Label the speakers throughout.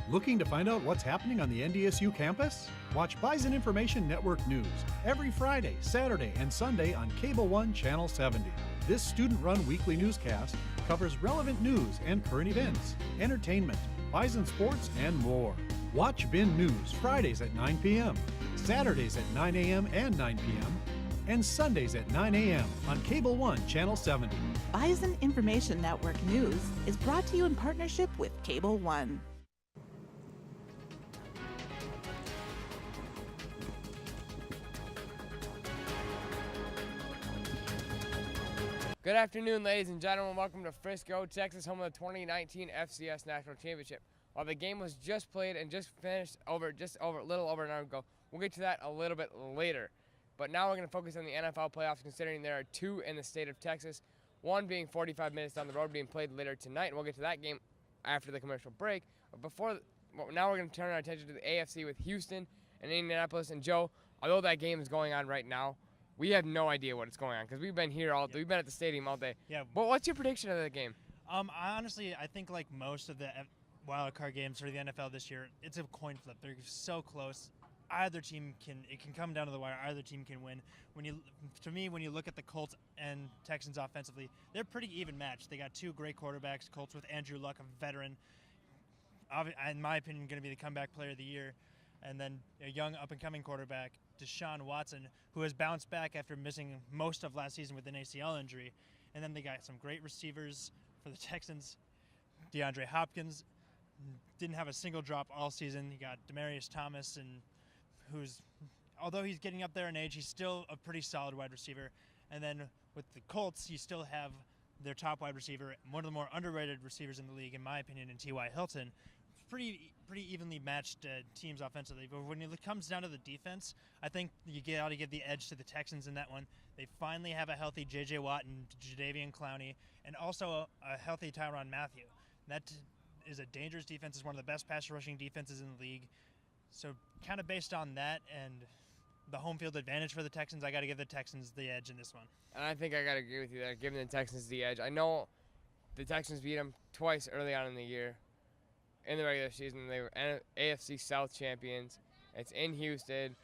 Speaker 1: Looking to find out what's happening on the NDSU campus? Watch Bison Information Network News every Friday, Saturday, and Sunday on Cable 1 Channel 70. This student-run weekly newscast covers relevant news and current events, entertainment, Bison sports, and more. Watch BIN News Fridays at 9 p.m., Saturdays at 9 a.m. and 9 p.m., and Sundays at 9 a.m. on Cable 1 Channel 70.
Speaker 2: Bison Information Network News is brought to you in partnership with Cable 1.
Speaker 3: Good afternoon, ladies and gentlemen. Welcome to Frisco, Texas, home of the 2019 FCS National Championship. While the game was just played and just finished a little over an hour ago, we'll get to that a little bit later. But now we're going to focus on the NFL playoffs, considering there are two in the state of Texas, one being 45 minutes down the road, being played later tonight, and we'll get to that game after the commercial break. But now we're going to turn our attention to the AFC with Houston and Indianapolis. And Joe, although that game is going on right now, we have no idea what is going on because we've been here all day. We've been at the stadium all day.
Speaker 4: Yeah.
Speaker 3: But what's your prediction of the game?
Speaker 4: I think like most of the wild card games for the NFL this year, it's a coin flip. They're so close. Either team it can come down to the wire. Either team can win. When you look at the Colts and Texans offensively, they're pretty even matched. They got two great quarterbacks. Colts with Andrew Luck, a veteran, in my opinion, going to be the comeback player of the year, and then a young up-and-coming quarterback, Deshaun Watson, who has bounced back after missing most of last season with an ACL injury. And then they got some great receivers for the Texans. DeAndre Hopkins didn't have a single drop all season. You got Demaryius Thomas, although he's getting up there in age, he's still a pretty solid wide receiver. And then with the Colts, you still have their top wide receiver, one of the more underrated receivers in the league, in my opinion, in T.Y. Hilton. Pretty evenly matched teams offensively. But when it comes down to the defense, I think you got to give the edge to the Texans in that one. They finally have a healthy J.J. Watt and Jadeveon Clowney, and also a healthy Tyrann Mathieu. That is a dangerous defense. It's one of the best pass rushing defenses in the league. So kind of based on that and the home field advantage for the Texans, I got to give the Texans the edge in this one.
Speaker 3: And I think I got to agree with you there, giving the Texans the edge. I know the Texans beat them twice early on in the year. In the regular season, they were AFC South champions. It's in Houston.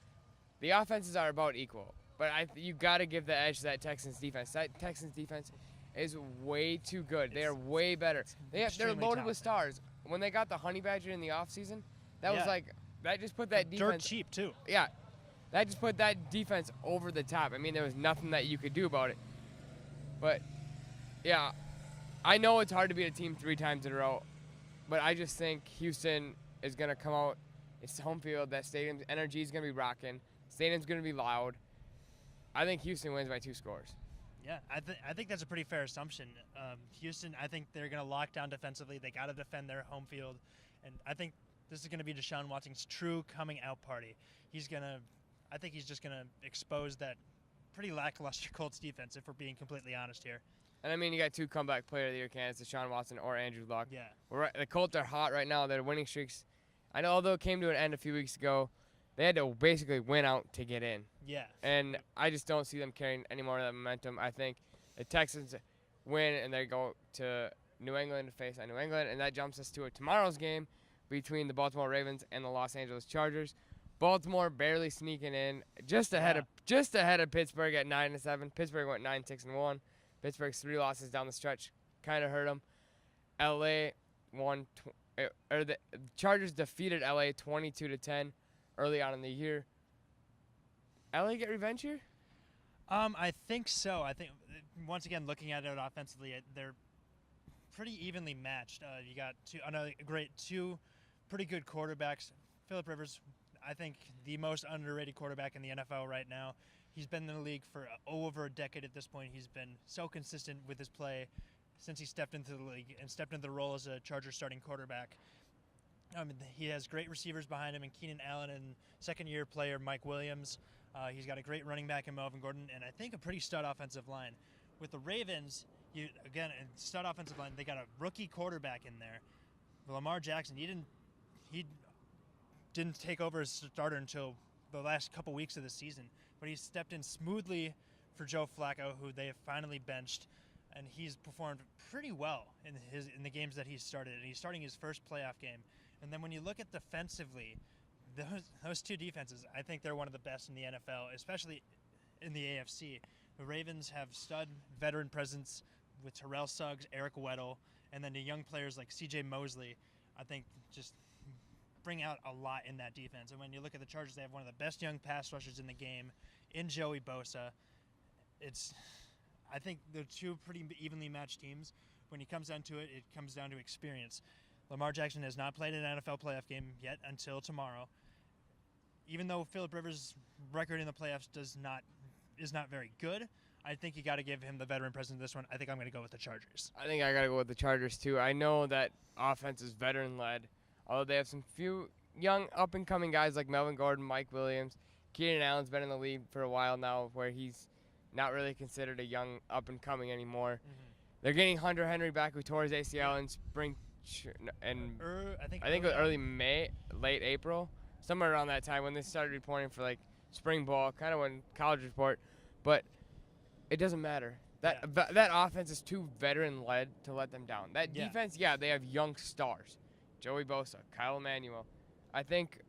Speaker 3: The offenses are about equal, but you got to give the edge to that Texans defense. That Texans defense is way too good. They are way better. They're loaded with stars. When they got the Honey Badger in the offseason, that just put that defense.
Speaker 4: Dirt cheap too.
Speaker 3: Yeah, that just put that defense over the top. I mean, there was nothing that you could do about it. But yeah, I know it's hard to beat a team 3 times in a row. But I just think Houston is going to come out. It's home field. That stadium's energy is going to be rocking. Stadium's going to be loud. I think Houston wins by 2 scores.
Speaker 4: Yeah, I think that's a pretty fair assumption. Houston, I think they're going to lock down defensively. They got to defend their home field. And I think this is going to be Deshaun Watson's true coming out party. I think he's just going to expose that pretty lackluster Colts defense, if we're being completely honest here.
Speaker 3: And, I mean, you got 2 comeback player of the year candidates, Deshaun Watson or Andrew Luck.
Speaker 4: Yeah.
Speaker 3: The Colts are hot right now. Their winning streaks, I know, although it came to an end a few weeks ago, they had to basically win out to get in.
Speaker 4: Yeah.
Speaker 3: And I just don't see them carrying any more of that momentum. I think the Texans win, and they go to New England to face New England, and that jumps us to tomorrow's game between the Baltimore Ravens and the Los Angeles Chargers. Baltimore barely sneaking in, just ahead of Pittsburgh at 9-7. Pittsburgh went 9-6-1. Pittsburgh's 3 losses down the stretch kind of hurt them. LA won, the Chargers defeated LA 22-10 early on in the year. LA get revenge here?
Speaker 4: I think so. I think once again, looking at it offensively, they're pretty evenly matched. You got two pretty good quarterbacks. Phillip Rivers, I think the most underrated quarterback in the NFL right now. He's been in the league for over a decade at this point. He's been so consistent with his play since he stepped into the league and stepped into the role as a Chargers starting quarterback. He has great receivers behind him, and Keenan Allen and second-year player Mike Williams. He's got a great running back in Melvin Gordon, and I think a pretty stud offensive line. With the Ravens, stud offensive line, they got a rookie quarterback in there. Lamar Jackson, he didn't take over as starter until the last couple weeks of the season, but he stepped in smoothly for Joe Flacco, who they have finally benched, and he's performed pretty well in the games that he's started. And he's starting his first playoff game And then when you look at defensively, those two defenses, I think they're one of the best in the NFL, especially in the AFC. The Ravens have stud veteran presence with Terrell Suggs, Eric Weddle, and then the young players like C.J. Mosley, I think just bring out a lot in that defense. And when you look at the Chargers, they have one of the best young pass rushers in the game in Joey Bosa. I think they're two pretty evenly matched teams. When it comes down to it, it comes down to experience. Lamar Jackson has not played an NFL playoff game yet until tomorrow. Even though Phillip Rivers' record in the playoffs is not very good, I think you got to give him the veteran presence in this one. I think I'm going to go with the Chargers.
Speaker 3: I think I got to go with the Chargers, too. I know that offense is veteran-led, although they have some few young up-and-coming guys like Melvin Gordon, Mike Williams. Keenan Allen's been in the league for a while now where he's not really considered a young up-and-coming anymore. Mm-hmm. They're getting Hunter Henry back, who tore his ACL in spring, and I think it was early May, late April, somewhere around that time when they started reporting for, like, spring ball, kind of when college report. But it doesn't matter. That offense is too veteran-led to let them down. That defense, they have young stars. Joey Bosa, Kyle Emanuel. I think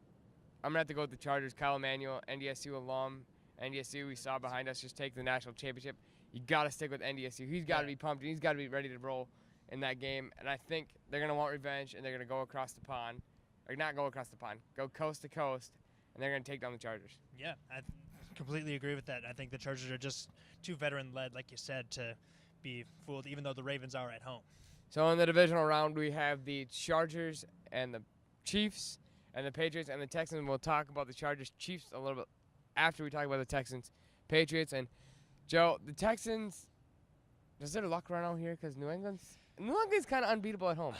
Speaker 3: I'm going to have to go with the Chargers. Kyle Emanuel, NDSU alum. NDSU, we saw behind us just take the national championship. You got to stick with NDSU. He's got to be pumped, and he's got to be ready to roll in that game. And I think they're going to want revenge, and they're going to go across the pond. Or not go across the pond. Go coast to coast, and they're going to take down the Chargers.
Speaker 4: Yeah, I completely agree with that. I think the Chargers are just too veteran-led, like you said, to be fooled, even though the Ravens are at home.
Speaker 3: So in the divisional round, we have the Chargers and the Chiefs and the Patriots and the Texans. We'll talk about the Chargers, Chiefs a little bit after we talk about the Texans, Patriots. And, Joe, the Texans, does their luck run out here? Because New England's kind of unbeatable at home.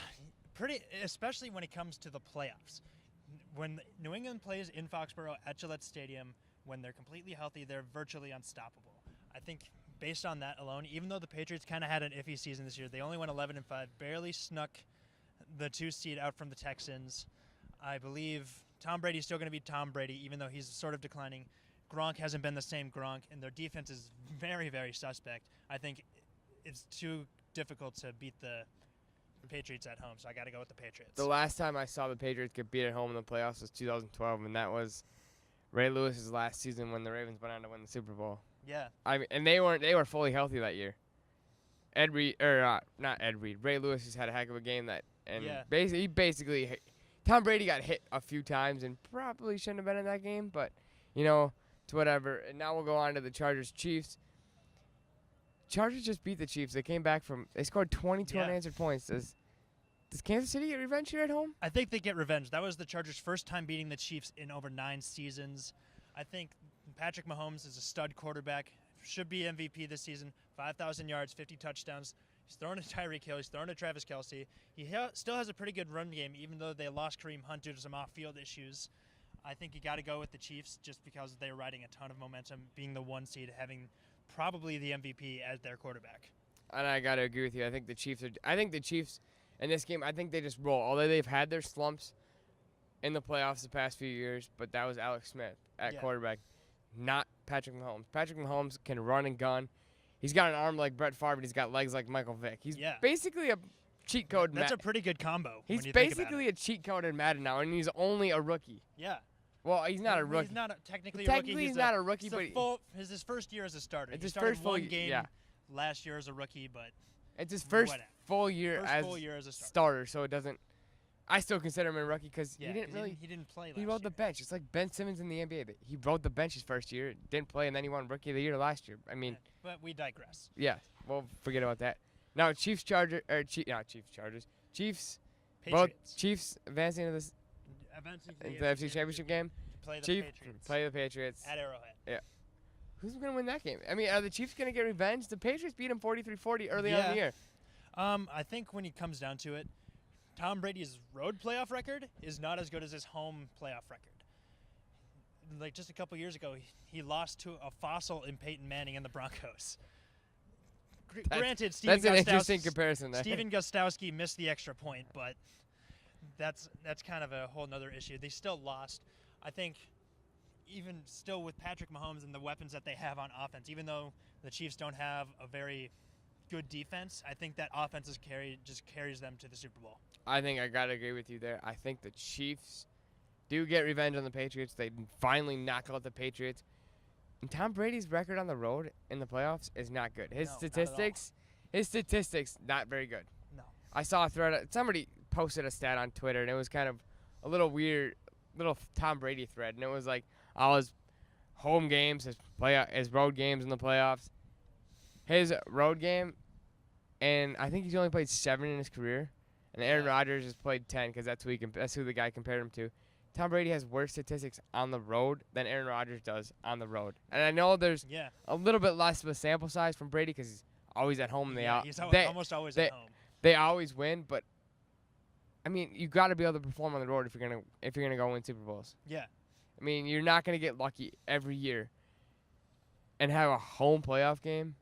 Speaker 4: Pretty, especially when it comes to the playoffs. When New England plays in Foxborough at Gillette Stadium, when they're completely healthy, they're virtually unstoppable. I think based on that alone, even though the Patriots kind of had an iffy season this year, they only went 11-5, barely snuck the 2 seed out from the Texans. I believe Tom Brady's still going to be Tom Brady, even though he's sort of declining. Gronk hasn't been the same Gronk, and their defense is very, very suspect. I think it's too difficult to beat the Patriots at home, so I got to go with the Patriots.
Speaker 3: The last time I saw the Patriots get beat at home in the playoffs was 2012, and that was Ray Lewis's last season when the Ravens went on to win the Super Bowl.
Speaker 4: Yeah.
Speaker 3: I mean, and they were fully healthy that year. Not Ed Reed. Ray Lewis just had a heck of a game basically Tom Brady got hit a few times and probably shouldn't have been in that game, but it's whatever. And now we'll go on to the Chargers Chiefs. Chargers just beat the Chiefs. They scored 22 unanswered points. Does Kansas City get revenge here at home?
Speaker 4: I think they get revenge. That was the Chargers' first time beating the Chiefs in over 9 seasons. I think Patrick Mahomes is a stud quarterback. Should be MVP this season. 5,000 yards, 50 touchdowns. He's throwing to Tyreek Hill. He's throwing to Travis Kelce. He still has a pretty good run game, even though they lost Kareem Hunt due to some off-field issues. I think you got to go with the Chiefs just because they're riding a ton of momentum, being the 1 seed, having probably the MVP as their quarterback.
Speaker 3: And I got to agree with you. I think the Chiefs in this game, I think they just roll. Although they've had their slumps in the playoffs the past few years, but that was Alex Smith at quarterback, not Patrick Mahomes. Patrick Mahomes can run and gun. He's got an arm like Brett Favre, and he's got legs like Michael Vick. He's basically a cheat code.
Speaker 4: That's a pretty good combo.
Speaker 3: He's basically a cheat code in Madden now, and he's only a rookie.
Speaker 4: Yeah.
Speaker 3: Well, he's not a rookie.
Speaker 4: He's not technically a rookie.
Speaker 3: He's not a rookie, but
Speaker 4: it's his first year as a starter.
Speaker 3: It's
Speaker 4: he
Speaker 3: his
Speaker 4: started
Speaker 3: first full
Speaker 4: one game last year as a rookie, but
Speaker 3: it's his first full year as
Speaker 4: a
Speaker 3: starter. So it doesn't. I still consider him a rookie because he didn't
Speaker 4: play last
Speaker 3: year. He rode the bench. It's like Ben Simmons in the NBA. He rode the bench his first year, didn't play, and then he won Rookie of the Year last year. I mean,
Speaker 4: but we digress.
Speaker 3: Yeah, well, forget about that. Now, Chiefs.
Speaker 4: Patriots.
Speaker 3: Both Chiefs advancing to the AFC Championship game.
Speaker 4: Play
Speaker 3: the Patriots
Speaker 4: at Arrowhead.
Speaker 3: Yeah. Who's going to win that game? I mean, are the Chiefs going to get revenge? The Patriots beat them 43-40 early on in the year.
Speaker 4: I think when it comes down to it, Tom Brady's road playoff record is not as good as his home playoff record. Like just a couple years ago, he lost to a fossil in Peyton Manning and the Broncos. Granted,
Speaker 3: that's an interesting comparison there.
Speaker 4: Steven Gostkowski missed the extra point, but that's kind of a whole nother issue. They still lost. I think even still with Patrick Mahomes and the weapons that they have on offense, even though the Chiefs don't have a very good defense, I think that offense just carries them to the Super Bowl.
Speaker 3: I think I got to agree with you there. I think the Chiefs do get revenge on the Patriots. They finally knock out the Patriots. And Tom Brady's record on the road in the playoffs is not good. His statistics, not very good.
Speaker 4: No.
Speaker 3: I saw a thread. Somebody posted a stat on Twitter, and it was kind of a little weird, little Tom Brady thread. And it was like all his home games, his road games in the playoffs. His road game, and I think he's only played 7 in his career. And Aaron Rodgers has played 10 because that's who the guy compared him to. Tom Brady has worse statistics on the road than Aaron Rodgers does on the road. And I know there's a little bit less of a sample size from Brady because he's always at home.
Speaker 4: He's almost always at home.
Speaker 3: They always win, but I mean, you got to be able to perform on the road if you're gonna go win Super Bowls.
Speaker 4: Yeah.
Speaker 3: I mean, you're not gonna get lucky every year and have a home playoff game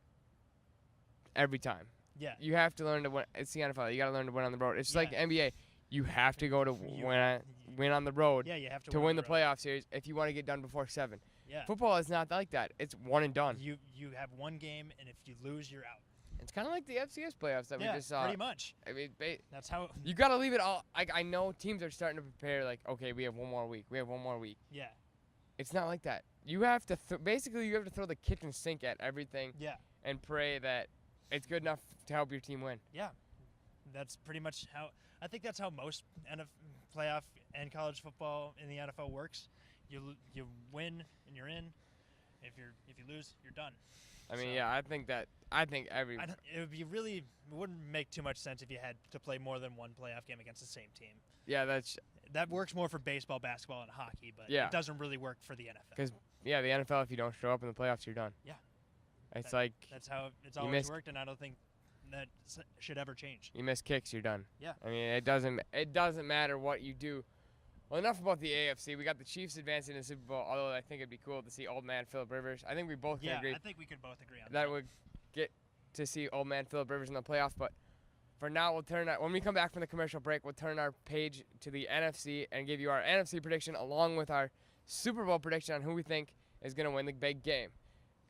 Speaker 3: every time.
Speaker 4: Yeah.
Speaker 3: You have to learn to win. It's the NFL. You got to learn to win on the road. It's just like NBA. You have to go to win on the road
Speaker 4: Yeah, you have
Speaker 3: to win the playoff series if you want to get done before 7.
Speaker 4: Yeah.
Speaker 3: Football is not like that. It's one and done.
Speaker 4: You have one game, and if you lose, you're out.
Speaker 3: It's kind of like the FCS playoffs that we just saw.
Speaker 4: Pretty much.
Speaker 3: I mean,
Speaker 4: That's how.
Speaker 3: You got to leave it all. I know teams are starting to prepare. Like, okay, we have one more week.
Speaker 4: Yeah.
Speaker 3: It's not like that. You have to basically you have to throw the kitchen sink at everything.
Speaker 4: Yeah.
Speaker 3: And pray that it's good enough to help your team win.
Speaker 4: Yeah. That's pretty much how. I think that's how most playoff and college football in the NFL works. You win and you're in. If you lose, you're done.
Speaker 3: I mean, yeah, I think every.
Speaker 4: It wouldn't make too much sense if you had to play more than one playoff game against the same team.
Speaker 3: Yeah,
Speaker 4: that works more for baseball, basketball, and hockey, but
Speaker 3: yeah.
Speaker 4: It doesn't really work for the NFL.
Speaker 3: Because the NFL, if you don't show up in the playoffs, you're done.
Speaker 4: Yeah.
Speaker 3: That's how
Speaker 4: it's always worked, and I don't think that should ever change.
Speaker 3: You miss kicks, you're done.
Speaker 4: Yeah.
Speaker 3: I mean, it doesn't matter what you do. Well, enough about the AFC. We got the Chiefs advancing to the Super Bowl, although I think it'd be cool to see old man Philip Rivers. I think we both can agree.
Speaker 4: Yeah, I think we could both agree on that.
Speaker 3: That would get to see old man Philip Rivers in the playoffs. But for now, when we come back from the commercial break, we'll turn our page to the NFC and give you our NFC prediction along with our Super Bowl prediction on who we think is going to win the big game.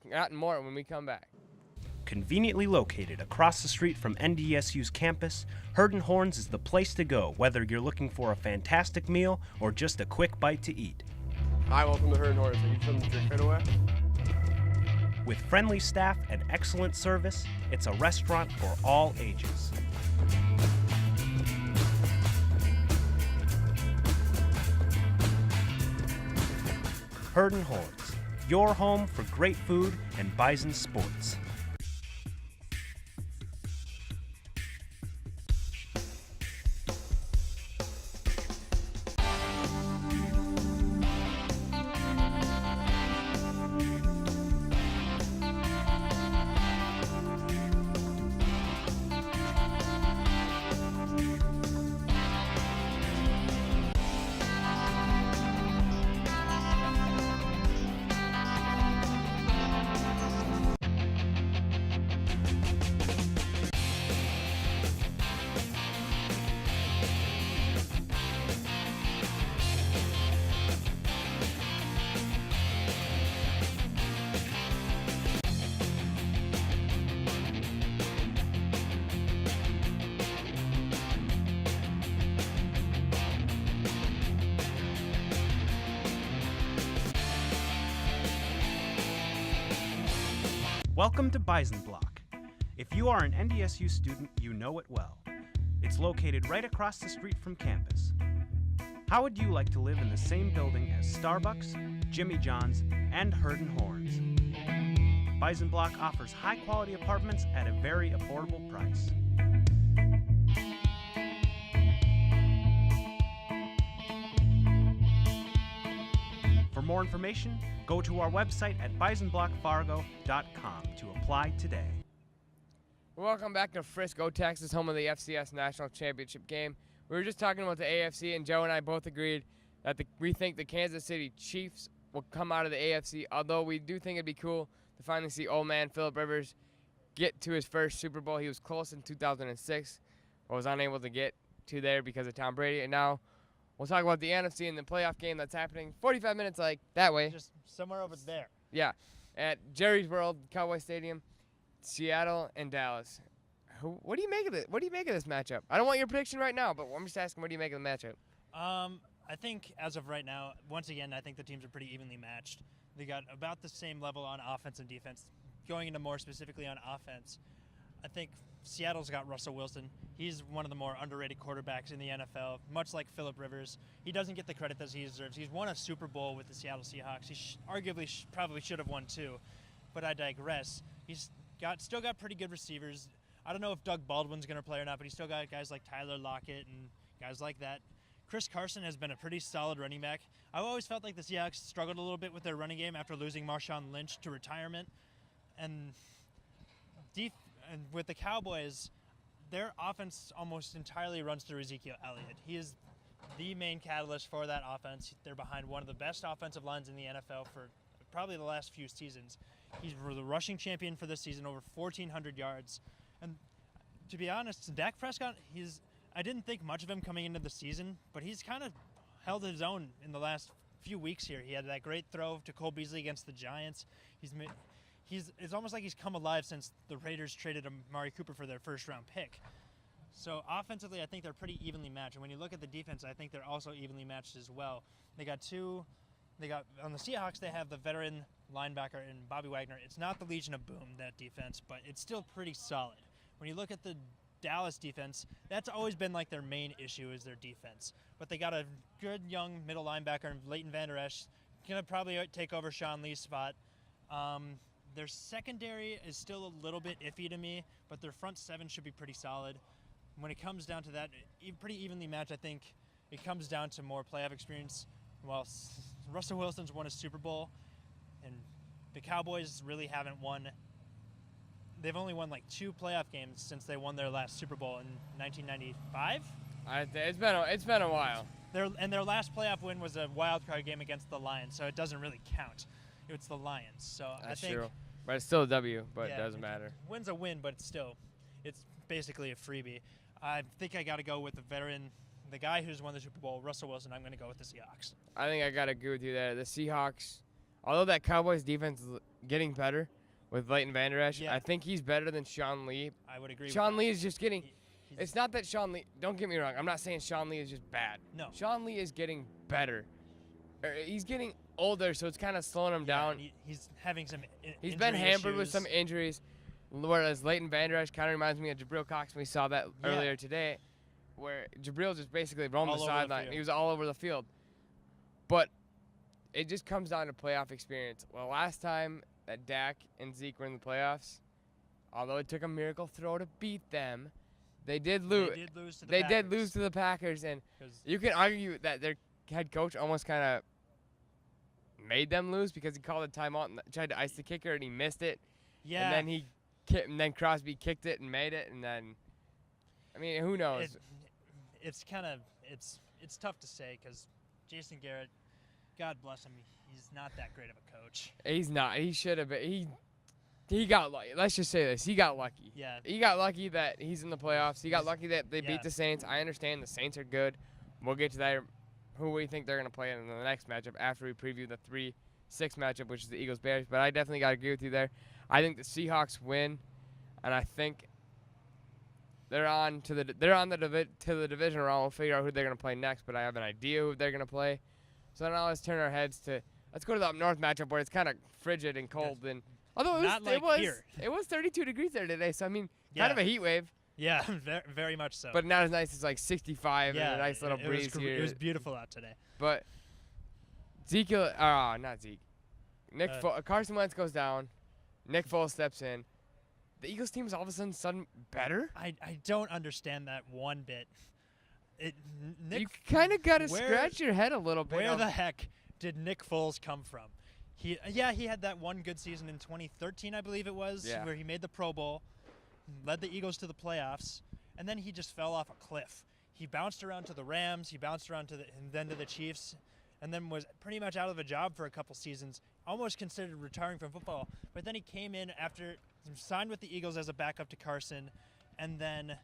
Speaker 3: That and more when we come back.
Speaker 5: Conveniently located across the street from NDSU's campus, Herd and Horns is the place to go, whether you're looking for a fantastic meal or just a quick bite to eat.
Speaker 3: Hi, welcome to Herd and Horns. Are you from the Drink Away?
Speaker 5: With friendly staff and excellent service, it's a restaurant for all ages. Herd and Horns, your home for great food and Bison sports. Welcome to Bison Block. If you are an NDSU student, you know it well. It's located right across the street from campus. How would you like to live in the same building as Starbucks, Jimmy John's, and Herd and Horns? Bison Block offers high-quality apartments at a very affordable price. For more information, go to our website at bisonblockfargo.com to apply today.
Speaker 3: Welcome back to Frisco, Texas, home of the FCS National Championship game. We were just talking about the AFC, and Joe and I both agreed that we think the Kansas City Chiefs will come out of the AFC, although we do think it'd be cool to finally see old man Philip Rivers get to his first Super Bowl. He was close in 2006, but was unable to get to there because of Tom Brady, and now we'll talk about the NFC and the playoff game that's happening 45 minutes like that way.
Speaker 4: Just somewhere over there.
Speaker 3: Yeah, at Jerry's World, Cowboy Stadium, Seattle and Dallas. What do you make of it? What do you make of this matchup? I don't want your prediction right now, but I'm just asking, what do you make of the matchup?
Speaker 4: I think as of right now, once again, I think the teams are pretty evenly matched. They got about the same level on offense and defense. Going into more specifically on offense, I think Seattle's got Russell Wilson. He's one of the more underrated quarterbacks in the NFL, much like Phillip Rivers. He doesn't get the credit that he deserves. He's won a Super Bowl with the Seattle Seahawks. He arguably probably should have won two, but I digress. He's still got pretty good receivers. I don't know if Doug Baldwin's going to play or not, but he's still got guys like Tyler Lockett and guys like that. Chris Carson has been a pretty solid running back. I've always felt like the Seahawks struggled a little bit with their running game after losing Marshawn Lynch to retirement. And with the Cowboys, their offense almost entirely runs through Ezekiel Elliott. He is the main catalyst for that offense. They're behind one of the best offensive lines in the NFL for probably the last few seasons. He's the rushing champion for this season, over 1,400 yards. And to be honest, Dak Prescott, I didn't think much of him coming into the season, but he's kind of held his own in the last few weeks here. He had that great throw to Cole Beasley against the Giants. It's almost like he's come alive since the Raiders traded Amari Cooper for their first-round pick. So offensively, I think they're pretty evenly matched. And when you look at the defense, I think they're also evenly matched as well. On the Seahawks, they have the veteran linebacker in Bobby Wagner. It's not the Legion of Boom, that defense, but it's still pretty solid. When you look at the Dallas defense, that's always been like their main issue is their defense. But they got a good young middle linebacker in Leighton Vander Esch, going to probably take over Sean Lee's spot. Their secondary is still a little bit iffy to me, but their front seven should be pretty solid. When it comes down to that, pretty evenly matched, I think it comes down to more playoff experience. While Russell Wilson's won a Super Bowl, and the Cowboys really haven't won. They've only won like 2 playoff games since they won their last Super Bowl in 1995.
Speaker 3: It's been a while.
Speaker 4: Their last playoff win was a wild card game against the Lions, so it doesn't really count. It's the Lions, so
Speaker 3: That's
Speaker 4: I think
Speaker 3: true. But it's still a W, but it doesn't matter.
Speaker 4: Win's a win, but it's basically a freebie. I think I got to go with the veteran, the guy who's won the Super Bowl, Russell Wilson. I'm going to go with the Seahawks.
Speaker 3: I think I got to agree with you there. The Seahawks, although that Cowboys defense is getting better with Leighton Vander Esch, I think he's better than Sean Lee.
Speaker 4: I would agree with
Speaker 3: Sean
Speaker 4: that.
Speaker 3: Lee is just getting – it's not that Sean Lee – don't get me wrong. I'm not saying Sean Lee is just bad.
Speaker 4: No.
Speaker 3: Sean Lee is getting better. He's getting older, so it's kind of slowing him down.
Speaker 4: He's having some
Speaker 3: He's been hampered with some injuries, whereas Leighton Vander Esch kind of reminds me of Jabril Cox. We saw that earlier today, where Jabril just basically roamed the sideline. He was all over the field. But it just comes down to playoff experience. Well, last time that Dak and Zeke were in the playoffs, although it took a miracle throw to beat them, they did lose. They did lose to the Packers, and you can argue that their head coach almost kind of made them lose because he called a timeout and tried to ice the kicker and he missed it. Yeah. And then Crosby kicked it and made it, and then I mean, who knows?
Speaker 4: It's tough to say because Jason Garrett, God bless him, he's not that great of a coach.
Speaker 3: He's not. He should have been. He got lucky. Let's just say this. He got lucky.
Speaker 4: Yeah.
Speaker 3: He got lucky that he's in the playoffs. He got lucky that they beat the Saints. I understand the Saints are good. We'll get to that. Who we think they're going to play in the next matchup after we preview the 3-6 matchup, which is the Eagles-Bears. But I definitely got to agree with you there. I think the Seahawks win, and I think they're on to the divisional round. We'll figure out who they're going to play next, but I have an idea who they're going to play. So now let's turn our heads let's go to the up north matchup where it's kind of frigid and cold.
Speaker 4: Yes.
Speaker 3: And although it was 32 degrees there today, so I mean, kind of a heat wave.
Speaker 4: Yeah, very much so.
Speaker 3: But not as nice as like 65 and a nice little breeze here.
Speaker 4: It was beautiful out today.
Speaker 3: But not Zeke. Carson Wentz goes down. Nick Foles steps in. The Eagles team is all of a sudden better?
Speaker 4: I don't understand that one bit.
Speaker 3: You kind of got to scratch your head a little bit.
Speaker 4: Where the heck did Nick Foles come from? He had that one good season in 2013, I believe it was, where he made the Pro Bowl, led the Eagles to the playoffs, and then he just fell off a cliff. He bounced around to the Rams, he bounced around and then to the Chiefs, and then was pretty much out of a job for a couple seasons, almost considered retiring from football. But then he came in after signed with the Eagles as a backup to Carson, and then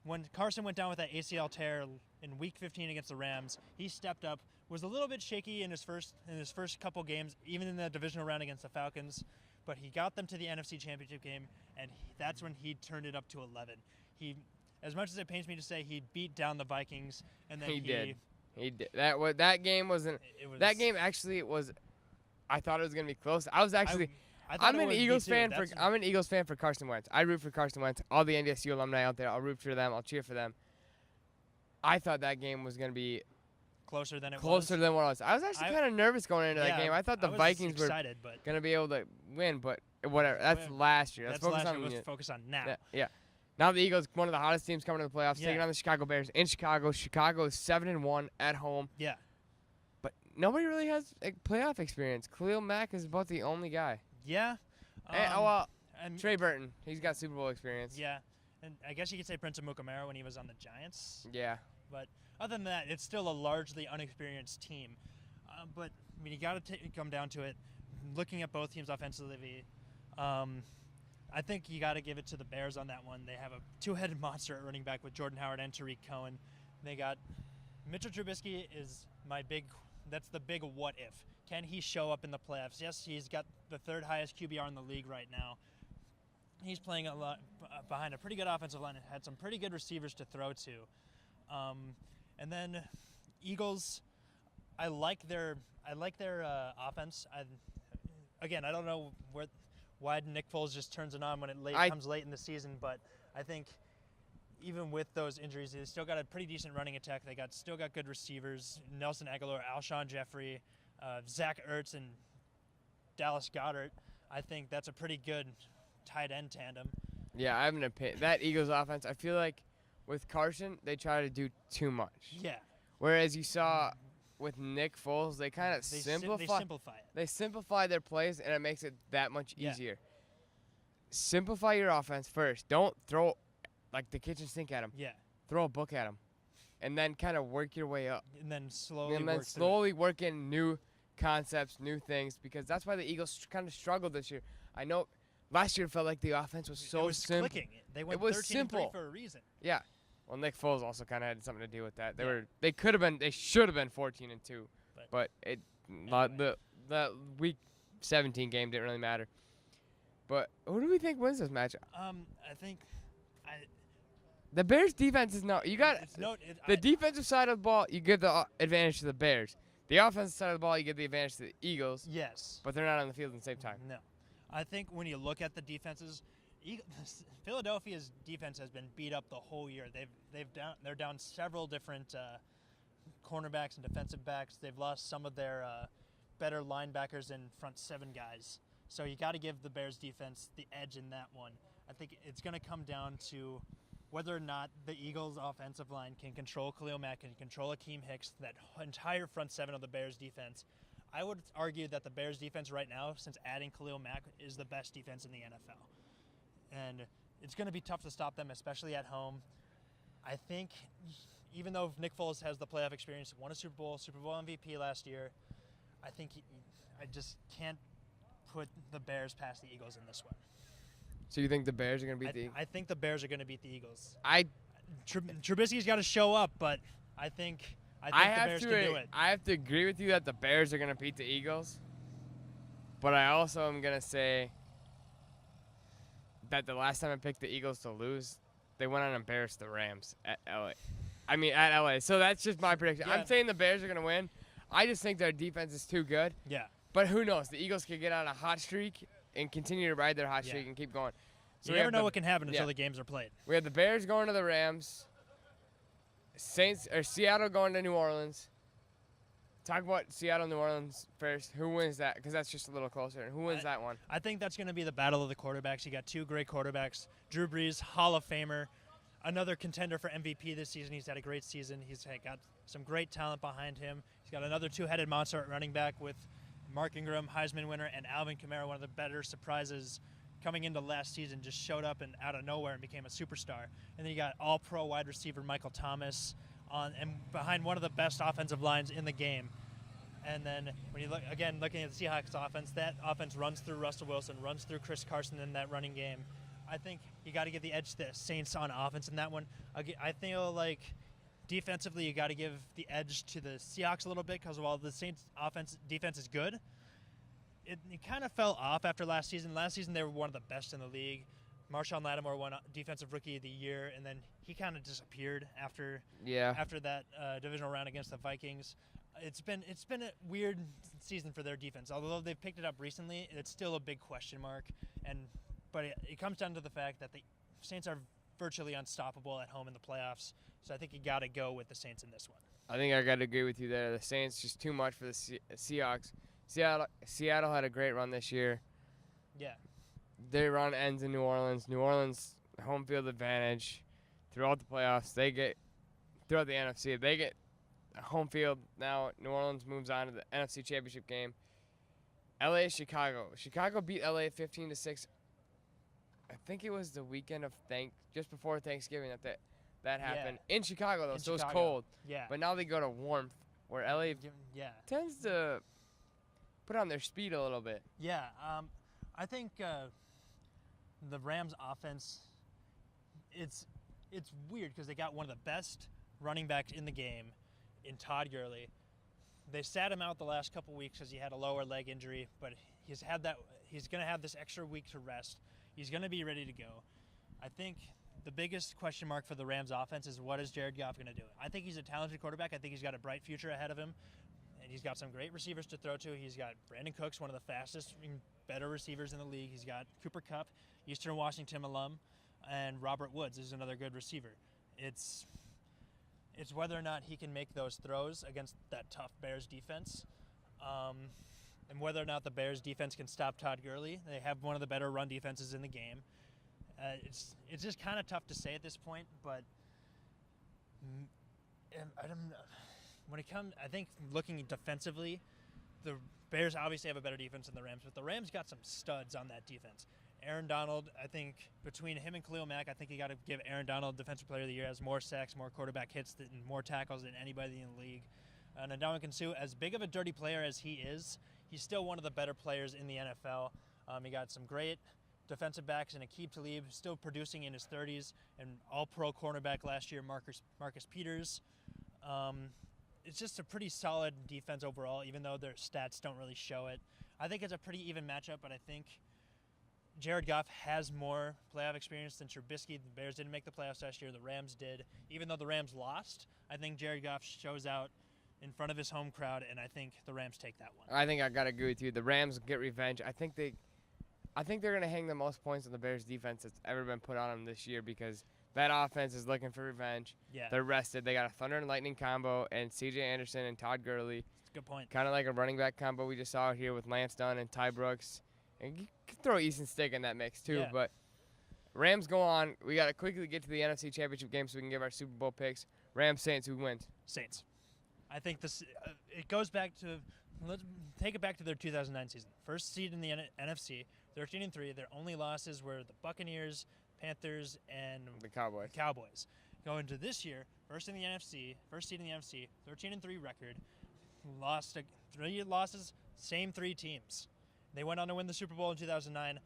Speaker 4: when Carson went down with that ACL tear in Week 15 against the Rams, he stepped up, was a little bit shaky in his first couple games, even in the divisional round against the Falcons, but he got them to the NFC Championship game, and that's when he turned it up to 11. As much as it pains me to say, he beat down the Vikings, and then
Speaker 3: He did. That game wasn't. That game actually was. I thought it was gonna be close. I was actually. I'm an Eagles fan for. I'm an Eagles fan for Carson Wentz. I root for Carson Wentz. All the NDSU alumni out there, I'll root for them. I'll cheer for them. I thought that game was gonna be
Speaker 4: closer than
Speaker 3: what it was. I was actually kind of nervous going into that game. I thought the Vikings were gonna be able to win, but whatever. That's last year. Let's
Speaker 4: focus on now.
Speaker 3: Yeah. Now the Eagles, one of the hottest teams coming to the playoffs, taking on the Chicago Bears in Chicago. Chicago is 7-1 at home.
Speaker 4: Yeah.
Speaker 3: But nobody really has playoff experience. Khalil Mack is about the only guy.
Speaker 4: Yeah.
Speaker 3: Trey Burton, he's got Super Bowl experience.
Speaker 4: Yeah. And I guess you could say Prince Amukamara when he was on the Giants.
Speaker 3: Yeah.
Speaker 4: But other than that, it's still a largely unexperienced team. But I mean, you got to come down to it. Looking at both teams offensively, I think you got to give it to the Bears on that one. They have a two-headed monster at running back with Jordan Howard and Tariq Cohen. They got Mitchell Trubisky that's the big what if. Can he show up in the playoffs? Yes, he's got the third highest QBR in the league right now. He's playing a lot behind a pretty good offensive line and had some pretty good receivers to throw to. And then Eagles, I like their offense. I don't know why Nick Foles just turns it on when it comes late in the season, but I think even with those injuries, they still got a pretty decent running attack. They still got good receivers: Nelson Aguilar, Alshon Jeffrey, Zach Ertz, and Dallas Goedert. I think that's a pretty good tight end tandem.
Speaker 3: Yeah, I have an opinion. That Eagles offense, I feel like with Carson, they try to do too much.
Speaker 4: Yeah.
Speaker 3: Whereas you saw with Nick Foles, they kind of simplify.
Speaker 4: They simplify it.
Speaker 3: They simplify their plays, and it makes it that much easier. Simplify your offense first. Don't throw like the kitchen sink at him.
Speaker 4: Yeah.
Speaker 3: Throw a book at him, and then kind of work your way up.
Speaker 4: And then slowly
Speaker 3: work in new concepts, new things, because that's why the Eagles kind of struggled this year. I know last year it felt like the offense was so simple.
Speaker 4: Clicking. They went 13-3 for a reason.
Speaker 3: Yeah. Well, Nick Foles also kind of had something to do with that. They should have been 14-2, but the week 17 game didn't really matter. But who do we think wins this matchup?
Speaker 4: I think
Speaker 3: the Bears defense is the defensive side of the ball. You give the advantage to the Bears. The offensive side of the ball, you give the advantage to the Eagles.
Speaker 4: Yes,
Speaker 3: but they're not on the field at the same time.
Speaker 4: No, I think when you look at the defenses, Philadelphia's defense has been beat up the whole year. They're down several different cornerbacks and defensive backs. They've lost some of their better linebackers and front seven guys. So you got to give the Bears defense the edge in that one. I think it's going to come down to whether or not the Eagles offensive line can control Khalil Mack and control Akeem Hicks, that entire front seven of the Bears defense. I would argue that the Bears defense right now, since adding Khalil Mack, is the best defense in the NFL. And it's going to be tough to stop them, especially at home. I think even though Nick Foles has the playoff experience, won a Super Bowl MVP last year, I think I just can't put the Bears past the Eagles in this one.
Speaker 3: So you think the Bears are going to beat the Eagles?
Speaker 4: I think the Bears are going to beat the Eagles.
Speaker 3: Trubisky's
Speaker 4: got to show up, but I think the Bears can do it.
Speaker 3: I have to agree with you that the Bears are going to beat the Eagles. But I also am going to say that the last time I picked the Eagles to lose, they went on and embarrassed the Rams at LA. So that's just my prediction. Yeah. I'm saying the Bears are going to win. I just think their defense is too good.
Speaker 4: Yeah.
Speaker 3: But who knows? The Eagles could get on a hot streak and continue to ride their hot streak and keep going.
Speaker 4: So you never know what can happen until the games are played.
Speaker 3: We have the Bears going to the Rams, Seattle going to New Orleans. Talk about Seattle, New Orleans first. Who wins that? Because that's just a little closer. And who wins that one?
Speaker 4: I think that's going to be the battle of the quarterbacks. You got two great quarterbacks. Drew Brees, Hall of Famer, another contender for MVP this season. He's had a great season. He's got some great talent behind him. He's got another two-headed monster at running back with Mark Ingram, Heisman winner, and Alvin Kamara, one of the better surprises coming into last season, just showed up and out of nowhere and became a superstar. And then you got all-pro wide receiver Michael Thomas and behind one of the best offensive lines in the game. And then when you looking at the Seahawks offense, that offense runs through Russell Wilson, runs through Chris Carson in that running game. I think you got to give the edge to the Saints on offense in that one. I feel like defensively, you got to give the edge to the Seahawks a little bit because while the Saints defense is good, it kind of fell off after last season. Last season, they were one of the best in the league. Marshawn Lattimore won Defensive Rookie of the Year, and then he kind of disappeared after that divisional round against the Vikings. It's been a weird season for their defense. Although they've picked it up recently, it's still a big question mark. But it comes down to the fact that the Saints are virtually unstoppable at home in the playoffs. So I think you got to go with the Saints in this one.
Speaker 3: I think I got to agree with you there. The Saints just too much for the Seahawks. Seattle had a great run this year.
Speaker 4: Yeah.
Speaker 3: Their run ends in New Orleans. New Orleans home field advantage throughout the playoffs. They get throughout the NFC. They get home field. Now New Orleans moves on to the NFC Championship game. LA, Chicago. Chicago beat LA 15-6. I think it was the weekend of just before Thanksgiving that happened in Chicago though. So it was cold.
Speaker 4: Yeah.
Speaker 3: But now they go to warmth where LA tends to put on their speed a little bit.
Speaker 4: Yeah. I think the Rams offense, it's weird because they got one of the best running backs in the game in Todd Gurley. They sat him out the last couple weeks because he had a lower leg injury, but he's going to have this extra week to rest. He's going to be ready to go. I think the biggest question mark for the Rams offense is what is Jared Goff going to do? I think he's a talented quarterback. I think he's got a bright future ahead of him. And he's got some great receivers to throw to. He's got Brandon Cooks, one of the fastest, better receivers in the league. He's got Cooper Kupp, Eastern Washington alum, and Robert Woods is another good receiver. It's whether or not he can make those throws against that tough Bears defense, and whether or not the Bears defense can stop Todd Gurley. They have one of the better run defenses in the game. It's just kind of tough to say at this point, but I don't know. When it comes, I think looking defensively, the Bears obviously have a better defense than the Rams, but the Rams got some studs on that defense. Aaron Donald, I think between him and Khalil Mack, I think you got to give Aaron Donald Defensive Player of the Year. Has more sacks, more quarterback hits, and more tackles than anybody in the league. And Ndamukong Suh, as big of a dirty player as he is, he's still one of the better players in the NFL. He got some great defensive backs and Aqib Talib, still producing in his 30s, and all-pro cornerback last year, Marcus Peters. It's just a pretty solid defense overall, even though their stats don't really show it. I think it's a pretty even matchup, but I think Jared Goff has more playoff experience than Trubisky. The Bears didn't make the playoffs last year. The Rams did. Even though the Rams lost, I think Jared Goff shows out in front of his home crowd, and I think the Rams take that one.
Speaker 3: I think I got to agree with you. The Rams get revenge. I think they're going to hang the most points on the Bears defense that's ever been put on them this year because that offense is looking for revenge.
Speaker 4: Yeah.
Speaker 3: They're rested. They got a Thunder and Lightning combo and C.J. Anderson and Todd Gurley.
Speaker 4: That's a good point.
Speaker 3: Kind of like a running back combo we just saw here with Lance Dunn and Ty Brooks. And you could throw Easton Stick in that mix too.
Speaker 4: Yeah.
Speaker 3: But Rams go on. We got to quickly get to the NFC Championship game so we can give our Super Bowl picks. Rams, Saints, who wins?
Speaker 4: Saints. I think this it goes back to let's take it back to their 2009 season. First seed in the NFC, 13-3. Their only losses were the Buccaneers, Panthers, and
Speaker 3: The Cowboys.
Speaker 4: Going to this year, first seed in the NFC, 13-3 record. Lost 3 losses, same 3 teams. They went on to win the Super Bowl in 2009.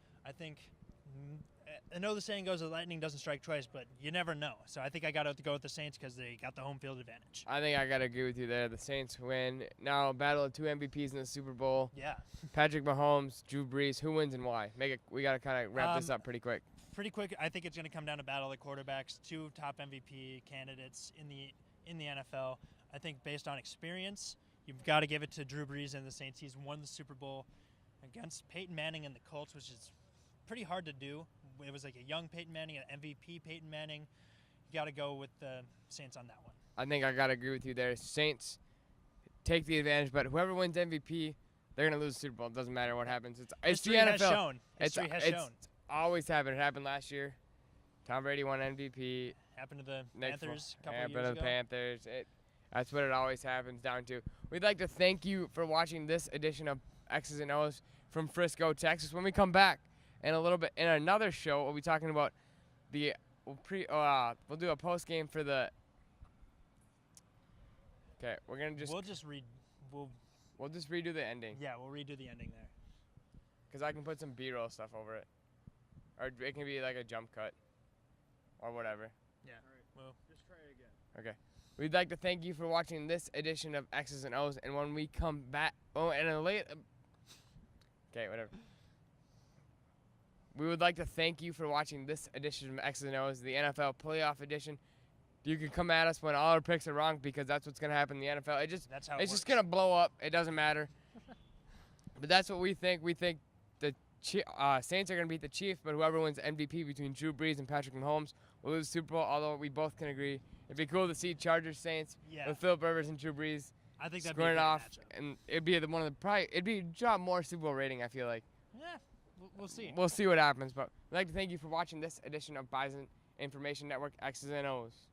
Speaker 4: I know the saying goes, the lightning doesn't strike twice, but you never know. So I think I got to go with the Saints because they got the home field advantage.
Speaker 3: I think I got to agree with you there. The Saints win. Now, battle of 2 MVPs in the Super Bowl.
Speaker 4: Yeah.
Speaker 3: Patrick Mahomes, Drew Brees. Who wins and why? We got to kind of wrap this up pretty quick.
Speaker 4: Pretty quick. I think it's going to come down to battle of the quarterbacks. 2 top MVP candidates in the NFL. I think based on experience, you've got to give it to Drew Brees and the Saints. He's won the Super Bowl against Peyton Manning and the Colts, which is pretty hard to do. It was like a young Peyton Manning, an MVP Peyton Manning. You got to go with the Saints on that one.
Speaker 3: I think I got to agree with you there. Saints take the advantage, but whoever wins MVP, they're going to lose the Super Bowl. It doesn't matter what happens. It's
Speaker 4: History
Speaker 3: the NFL.
Speaker 4: Has shown. History has shown.
Speaker 3: Always happened. It happened last year. Tom Brady won MVP.
Speaker 4: Happened to the Panthers a couple
Speaker 3: happened
Speaker 4: years
Speaker 3: to
Speaker 4: ago.
Speaker 3: the Panthers. That's what it always happens down to. We'd like to thank you for watching this edition of X's and O's from Frisco, Texas. When we come back in a little bit in another show, we'll be talking about we'll do a post game for the. Okay, we're gonna just.
Speaker 4: We'll just
Speaker 3: redo the ending.
Speaker 4: Yeah, we'll redo the ending there.
Speaker 3: Cause I can put some B-roll stuff over it, or it can be like a jump cut, or whatever.
Speaker 4: Yeah. All right. Well,
Speaker 6: just try it again.
Speaker 3: Okay. We'd like to thank you for watching this edition of X's and O's, and when we come back, Okay, whatever. We would like to thank you for watching this edition of X's and O's, the NFL Playoff Edition. You can come at us when all our picks are wrong because that's what's going to happen in the NFL.
Speaker 4: That's how it
Speaker 3: it's just
Speaker 4: works.
Speaker 3: going to blow up. It doesn't matter. But that's what we think. We think the Saints are going to beat the Chiefs, but whoever wins MVP between Drew Brees and Patrick Mahomes will lose the Super Bowl, although we both can agree. It'd be cool to see Chargers Saints with Philip Rivers and Drew Brees
Speaker 4: I think that'd be a
Speaker 3: squaring
Speaker 4: great
Speaker 3: off.
Speaker 4: matchup.
Speaker 3: And it'd be it'd be draw more Super Bowl rating, I feel like.
Speaker 4: Yeah, we'll see.
Speaker 3: We'll see what happens, but we'd like to thank you for watching this edition of Bison Information Network X's and O's.